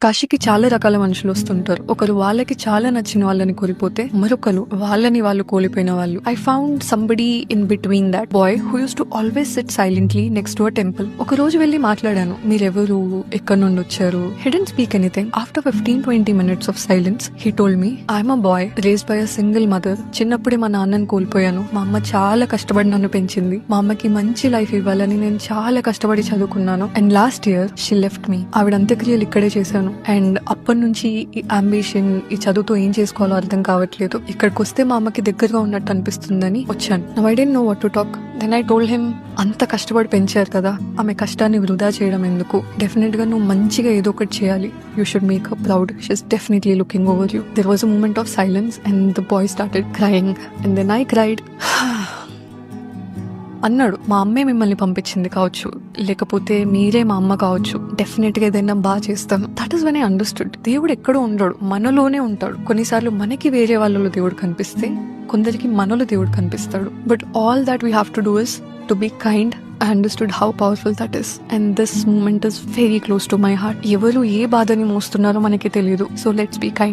కాశీకి చాలా రకాల మనుషులు వస్తుంటారు. ఒకరు వాళ్ళకి చాలా నచ్చిన వాళ్ళని కోల్పోతే, మరొకరు వాళ్ళని వాళ్ళు కోల్పోయిన వాళ్ళు. I found somebody in between that boy who use to always sit silently next to a temple. ఒక రోజు వెళ్లి మాట్లాడాను, మీరెవరు, ఎక్కడి నుండి వచ్చారు. He didn't speak anything. After 15-20 minutes of silence he told me, I'm a boy raised by a single mother. చిన్నప్పుడే మా నాన్నని కోల్పోయాను. మా అమ్మ చాలా కష్టపడి నన్ను పెంచింది. మా అమ్మకి మంచి లైఫ్ ఇవ్వాలని నేను చాలా కష్టపడి చదువుకున్నాను. And last year she left me. ఆవిడ అంత్యక్రియలు ఇక్కడే చేశాను. అండ్ అప్పటి నుంచి ఈ అంబిషన్, ఈ చదువుతో ఏం చేసుకోవాలో అర్థం కావట్లేదు. ఇక్కడికి వస్తే మా అమ్మకి దగ్గరగా ఉన్నట్టు అనిపిస్తుందని వచ్చాను. Now I don't know what to talk. Then I told him, అంత కష్టపడి పెంచారు కదా, ఆమె కష్టాన్ని వృధా చేయడం ఎందుకు? డెఫినెట్ గా నువ్వు మంచిగా ఏదో ఒకటి చేయాలి. You should make her proud. She is definitely looking over you. There was a moment of silence and the boy started crying and then I cried. అన్నాడు, మా అమ్మే మిమ్మల్ని పంపించింది కావచ్చు, లేకపోతే మీరే మా అమ్మ కావచ్చు, డెఫినెట్ గా ఏదైనా బాగా చేస్తాను. That is when I understood. దేవుడు ఎక్కడో ఉండడు, మనలోనే ఉంటాడు. కొన్నిసార్లు మనకి వేరే వాళ్ళలో దేవుడు కనిపిస్తే, కొందరికి మనలో దేవుడు కనిపిస్తాడు. But all that we have to do is to be kind. I understood how powerful that is. And this moment is very close to my heart. ఎవరు ఏ బాధని మోస్తున్నారో మనకి తెలియదు. So let's be kind.